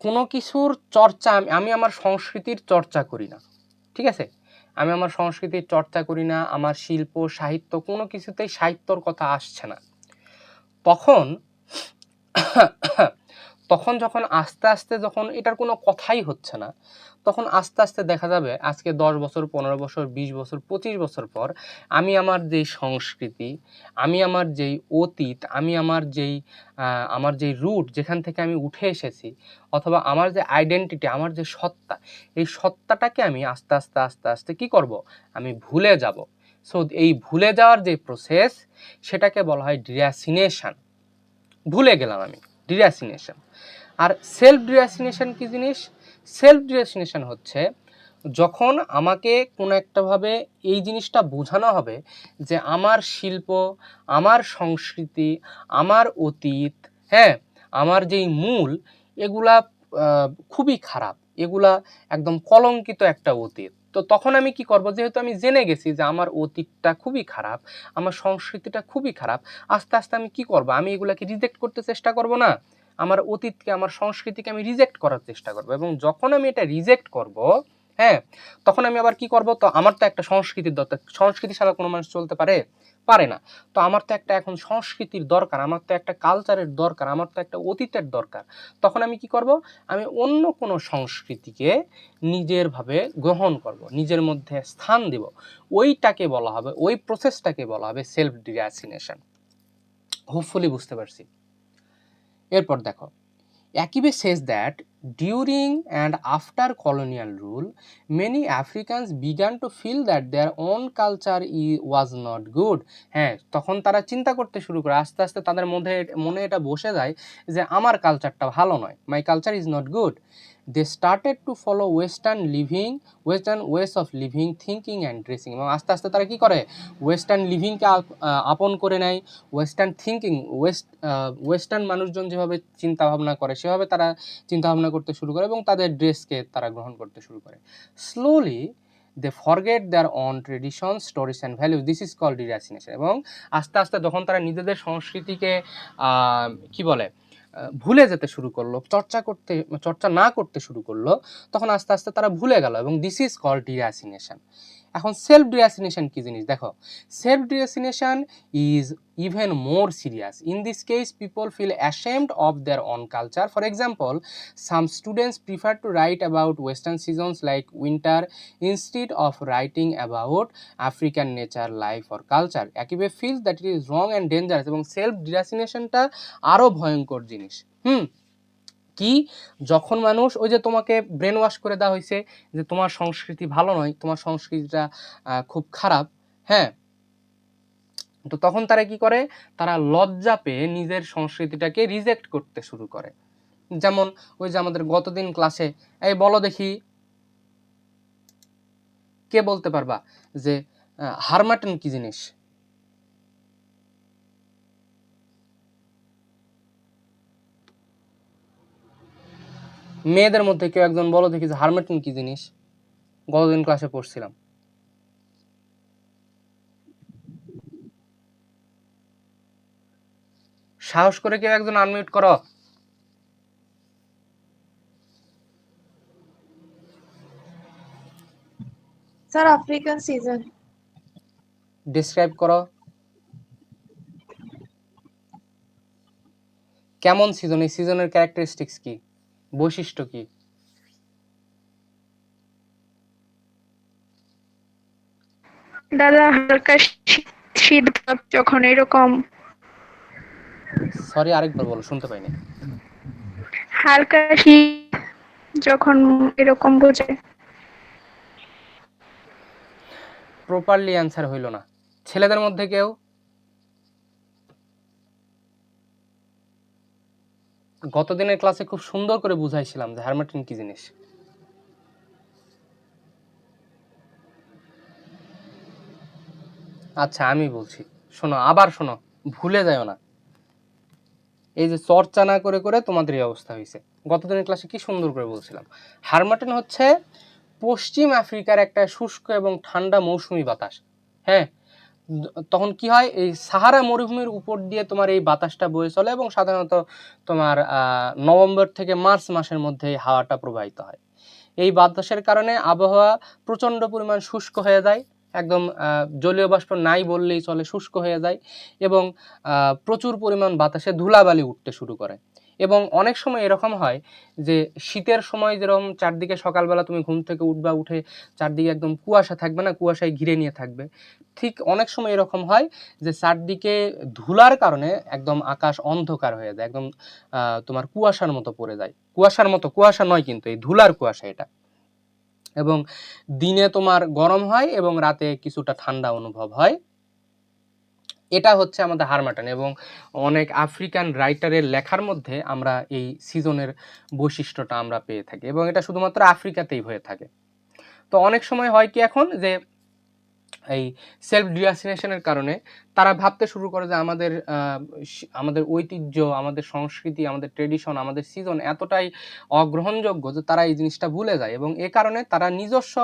কোনো কিছুর চর্চা, আমি আমার সংস্কৃতির চর্চা করি না, ঠিক আছে? আমি আমার সংস্কৃতির চর্চা করি না, আমার শিল্প সাহিত্য কোনো কিছুতেই সাহিত্যর কথা আসছে না, তখন যখন আস্তে আস্তে যখন এটার কোনো কথাই হচ্ছে না, তখন আস্তে আস্তে দেখা যাবে আজকে 10 বছর, 15 বছর, 20 বছর, 25 বছর পর আমি আমার যেই সংস্কৃতি, আমি আমার যেই অতীত, আমি আমার যেই রুট, যেখান থেকে আমি উঠে এসেছি, অথবা আমার যে আইডেন্টিটি, আমার যে সত্তা, এই সত্তাটাকে আমি আস্তে আস্তে আস্তে আস্তে কি করব, আমি ভুলে যাব। সো এই ভুলে যাওয়ার যে প্রসেস, সেটাকে বলা হয় ডিরাসিনেশন। ভুলে গেলাম আমি, ডিরাসিনেশন। আর সেলফ ডিরাসিনেশন কি জিনিস? সেলফ ডিরাসিনেশন হচ্ছে যখন আমাকে কোনো একটাভাবে এই জিনিসটা বোঝানো হবে যে আমার শিল্প, আমার সংস্কৃতি, আমার অতীত, হ্যাঁ, আমার যেই মূল, এগুলা খুবই খারাপ, এগুলা একদম কলঙ্কিত একটা অতীত। তো তখন আমি কি করব, যেহেতু আমি জেনে গেছি যে আমার অতীতটা খুবই খারাপ, আমার সংস্কৃতিটা খুবই খারাপ, আস্তে আস্তে আমি কি করব, আমি এগুলাকে রিজেক্ট করতে চেষ্টা করব না, আমার অতীতকে, আমার সংস্কৃতিকে আমি রিজেক্ট করার চেষ্টা করব। এবং যখন আমি এটা রিজেক্ট করব, হ্যাঁ, তখন আমি আবার কি করব, তো আমার তো একটা সংস্কৃতির দরকার, সংস্কৃতি ছাড়া কোনো মানুষ চলতে পারে না। তো আমার তো একটা এখন সংস্কৃতির দরকার, আমার তো একটা কালচারের দরকার, আমার তো একটা অতীতের দরকার। তখন আমি কি করব, আমি অন্য কোনো সংস্কৃতিকে নিজের ভাবে গ্রহণ করব, নিজের মধ্যে স্থান দেব। ওইটাকে বলা হবে, ওই প্রসেসটাকে বলা হবে সেলফ ডিরাসিনেশন। হোপফুলি বুঝতে পারছি। এরপর দেখো, Akibe says that during and after colonial rule, many Africans began to feel that their own culture was not good. হ্যাঁ, তখন তারা চিন্তা করতে শুরু করে, আস্তে আস্তে তাদের মনে এটা বসে যায় যে আমার কালচারটা ভালো নয়, my culture is not good. They started to follow western ways of living, thinking and dressing, এবং আস্তে আস্তে তারা কী করে, ওয়েস্টার্ন লিভিংকে আপন করে নেয়, ওয়েস্টার্ন থিঙ্কিং, ওয়েস্টার্ন মানুষজন যেভাবে চিন্তা ভাবনা করে সেভাবে তারা চিন্তা ভাবনা করতে শুরু করে এবং তাদের ড্রেসকে তারা গ্রহণ করতে শুরু করে। Slowly they forget their own tradition, stories and values, this is called deracination. এবং আস্তে আস্তে যখন তারা নিজেদের সংস্কৃতিকে কি বলে ভুলে যেতে শুরু করলো, চর্চা না করতে শুরু করলো, তখন আস্তে আস্তে তারা ভুলে গেল, এবং দিস ইজ কল্ড ডিরাসিনেশন। এখন সেলফ ডিরাসিনেশন কি জিনিস দেখো, self deracination is even more serious. In this case, people feel ashamed of their own culture. For example, some students prefer to write about Western seasons like winter instead of writing about African nature, life or culture. Akibe feels that it is wrong and dangerous, এবং self ডিরাসিনেশনটা আরও ভয়ঙ্কর জিনিস। কি, যখন মানুষ, ওই যে তোমাকে ব্রেন ওয়াশ করে দেওয়া হয়েছে যে তোমার সংস্কৃতি ভালো নয়, তোমার সংস্কৃতিটা খুব খারাপ, হ্যাঁ, তো তখন তারা কি করে, তারা লজ্জা পেয়ে নিজের সংস্কৃতিটাকে রিজেক্ট করতে শুরু করে। যেমন ওই যে আমাদের গতদিন ক্লাসে, এই বলো দেখি কে বলতে পারবা যে হারমাটন কি জিনিস? মেয়েদের মধ্যে কেউ একজন বলো দেখি যে হারমাটন কি জিনিস, গতদিন ক্লাসে পড়ছিলাম। সাহস করে কেউ একজন আনমিউট করো। Sir African season. ডিসক্রাইব করো, কেমন সিজন, এই সিজনের ক্যারেক্টারিস্টিক্স কি, বৈশিষ্ট্য কি? দাদা হালকা শীত ভাব যখন এরকম, সরি আরেকবার বলো, শুনতে পাইনি। হালকা শীত যখন এরকম বোঝায়। প্রপারলি অ্যান্সার হইল না। ছেলেদের মধ্যে কেউ? গতদিনের ক্লাসে খুব সুন্দর করে বুঝাইছিলাম যে হারমাটিন কি জিনিস। আচ্ছা আমি বলছি, শোনো, আবার শোনো, ভুলে যাও না। এই যে চর্চা না করে করে তোমাদের এই অবস্থা হয়েছে। গতদিনের ক্লাসে কি সুন্দর করে বলছিলাম, হারমাটিন হচ্ছে পশ্চিম আফ্রিকার একটা শুষ্ক এবং ঠান্ডা মৌসুমি বাতাস। হ্যাঁ, তখন কি হয়, এই সাহারা মরুভূমির উপর দিয়ে তোমার এই বাতাসটা বয়ে চলে এবং সাধারণত তোমার নভেম্বর থেকে মার্চ মাসের মধ্যে এই হাওয়াটা প্রবাহিত হয়। এই বাতাসের কারণে আবহাওয়া প্রচণ্ড পরিমাণ শুষ্ক হয়ে যায়, একদম জলীয় বাষ্প নাই বললেই চলে, শুষ্ক হয়ে যায়, এবং প্রচুর পরিমাণ বাতাসে ধুলাবালি উঠতে শুরু করে। এবং অনেক সময় এরকম হয় যে শীতের সময় যেরকম চারদিকে সকালবেলা তুমি ঘুম থেকে উঠবা, উঠে চারদিকে একদম কুয়াশা থাকবে না, কুয়াশায় ঘিরে নিয়ে থাকবে, ঠিক অনেক সময় এরকম হয় যে চারদিকে ধুলার কারণে একদম আকাশ অন্ধকার হয়ে যায়, একদম তোমার কুয়াশার মতো পড়ে যায়, কুয়াশার মতো, কুয়াশা নয় কিন্তু এই ধুলার কুয়াশা এটা, এবং দিনে তোমার গরম হয় এবং রাতে কিছুটা ঠান্ডা অনুভব হয়। এটা হচ্ছে আমাদের হারমাটান, এবং অনেক আফ্রিকান রাইটারের লেখার মধ্যে আমরা এই সিজনের বৈশিষ্ট্যটা আমরা পেয়ে থাকি, এবং এটা শুধুমাত্র আফ্রিকাতেই হয়ে থাকে। তো অনেক সময় হয় কি এখন, যে এই সেলফ ডিরাসিনেশনের কারণে তারা ভাবতে শুরু করে যে আমাদের ঐতিহ্য, আমাদের সংস্কৃতি, আমাদের ট্রেডিশন, আমাদের সিজন এতটাই অগ্রহণযোগ্য যে তারা এই জিনিসটা ভুলে যায়, এবং এ কারণে তারা নিজস্ব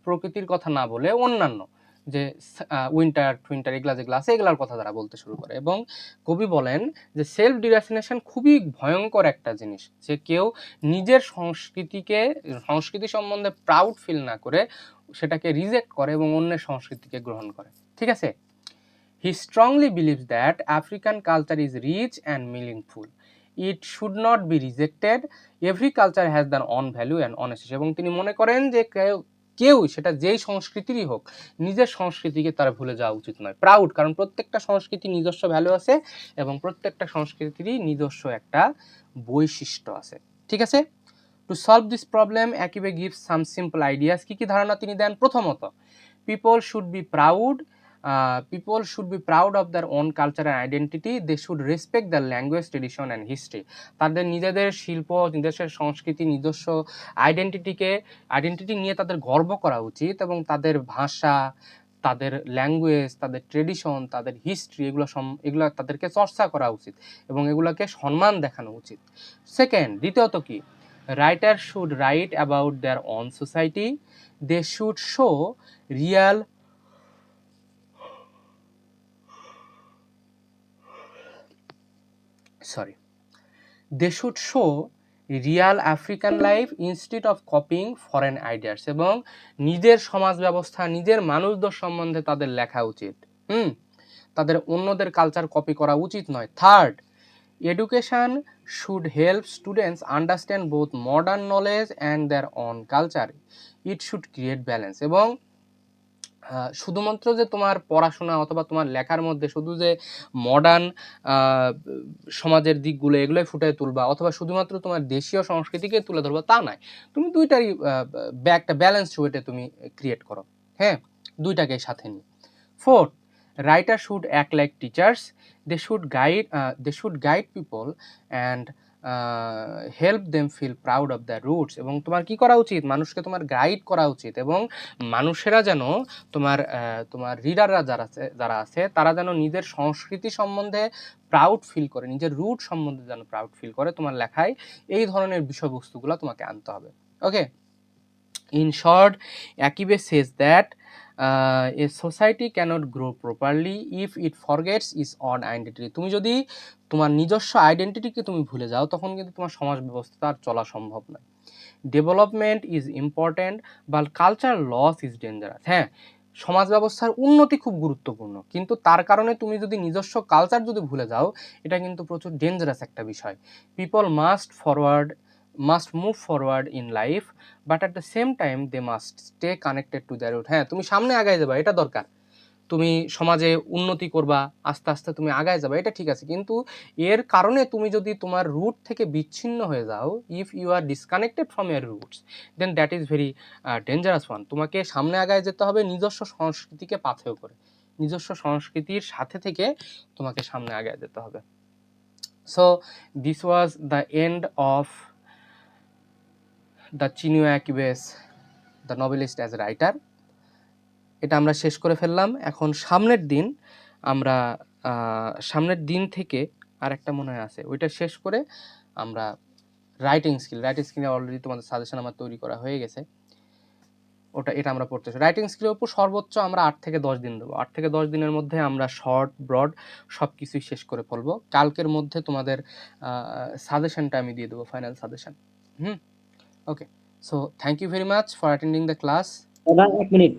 প্রকৃতির কথা না বলে অন্যান্য যে উইন্টার এগুলা যেগুলো আছে এগুলার কথা তারা বলতে শুরু করে। এবং কবি বলেন যে সেলফ ডিরাসিনেশন খুবই ভয়ঙ্কর একটা জিনিস, যে কেউ নিজের সংস্কৃতি সম্বন্ধে প্রাউড ফিল না করে সেটাকে রিজেক্ট করে এবং অন্যের সংস্কৃতিকে গ্রহণ করে। ঠিক আছে, he strongly believes that African culture is rich and meaningful, it should not be rejected, every culture has their own value and honesty. এবং তিনি মনে করেন যে কেউই, সেটা যেই সংস্কৃতিরই হোক, নিজের সংস্কৃতিকে তারা ভুলে যাওয়া উচিত নয়। প্রাউড, কারণ প্রত্যেকটা সংস্কৃতির নিজস্ব ভ্যালু আছে এবং প্রত্যেকটা সংস্কৃতিরই নিজস্ব একটা বৈশিষ্ট্য আছে। ঠিক আছে? To solve this problem Achebe gives some simple ideas. কি কি ধারণা তিনি দেন? প্রথমত, people should be proud of their own culture and identity. They should respect the language, tradition and history. তাদের নিজেদের শিল্প, নিজস্ব সংস্কৃতি, নিজস্ব আইডেন্টিটি নিয়ে তাদের গর্ব করা উচিত এবং তাদের ভাষা, তাদের ল্যাঙ্গুয়েজ, তাদের ট্রেডিশন, তাদের হিস্ট্রি, এগুলো তাদেরকে চর্চা করা উচিত এবং এগুলোকে সম্মান দেখানো উচিত। সেকেন্ড, দ্বিতীয়ত কি? Writer should write about their own society. They should show real they should show real African life instead of copying foreign ideas. এবং নিজের সমাজ ব্যবস্থা, নিজের মানুষদের সম্বন্ধে তাদের লেখা উচিত। তাদের অন্যদের কালচার কপি করা উচিত নয়। Third, education should help students understand both modern knowledge and their own culture. It should create balance. এবং শুধুমাত্র যে তোমার পড়াশোনা অথবা তোমার লেখার মধ্যে শুধু যে মডার্ন সমাজের দিকগুলো এগুলোই ফুটিয়ে তুলবা অথবা শুধুমাত্র তোমার দেশীয় সংস্কৃতিকে তুলে ধরবা তা নয়, তুমি দুইটারই একটা ব্যালেন্সড ওয়েতে তুমি ক্রিয়েট করো। হ্যাঁ, দুইটাকে সাথে নিয়ে। Fourth, writer should act like teachers. They should guide people and help them feel proud of the roots. এবং তোমার কি করা উচিত? মানুষকে তোমার গাইড করা উচিত এবং মানুষেরা যেন তোমার রিডাররা যারা আছে তারা যেন নিজের সংস্কৃতি সম্বন্ধে প্রাউড ফিল করে, নিজের রুট সম্বন্ধে যেন প্রাউড ফিল করে। তোমার লেখায় এই ধরনের বিষয়বস্তুগুলো তোমাকে আনতে হবে। Okay, in short, Akibe says that a society cannot grow properly if it forgets its own identity. তুমি যদি তোমার নিজস্ব আইডেন্টিটিকে তুমি ভুলে যাও তখন কিন্তু তোমার সমাজ ব্যবস্থা আর চলা সম্ভব নয়। Development is important but culture loss is dangerous. হ্যাঁ, সমাজ ব্যবস্থার উন্নতি খুব গুরুত্বপূর্ণ, কিন্তু তার কারণে তুমি যদি নিজস্ব কালচার যদি ভুলে যাও এটা কিন্তু প্রচুর ডেঞ্জারাস একটা বিষয়। People must move forward in life but at the same time they must stay connected to their root. হ্যাঁ, তুমি সামনে আগায় যাবা, এটা দরকার। তুমি সমাজে উন্নতি করবা, আস্তে আস্তে তুমি আগায় যাবা, এটা ঠিক আছে, কিন্তু এর কারণে তুমি যদি তোমার রুট থেকে বিচ্ছিন্ন হয়ে যাও, if you are disconnected from your roots, then that is very dangerous one. তোমাকে সামনে আগায় যেতে হবে নিজস্ব সংস্কৃতিকে পাথেয় করে, নিজস্ব সংস্কৃতির সাথে থেকে তোমাকে সামনে আগায় যেতে হবে। So this was the end of the Chinua Achebe's the novelist as writer. এটা আমরা শেষ করে ফেললাম। এখন সামনের দিন থেকে আর একটা মনে হয় আছে, ওইটা শেষ করে আমরা রাইটিং স্কিল অলরেডি তোমাদের সাজেশন আমার তৈরি করা হয়ে গেছে, এটা আমরা পড়তেছি। রাইটিং স্কিলের উপর সর্বোচ্চ আমরা 8 থেকে 10 দিন দেবো। 8 থেকে 10 দিনের মধ্যে আমরা শর্ট ব্রড সব কিছুই শেষ করে ফেলবো। কালকের মধ্যে তোমাদের সাজেশনটা আমি দিয়ে দেবো, final suggestion. Okay, so thank you very much for attending the class. দাদা 1 মিনিট,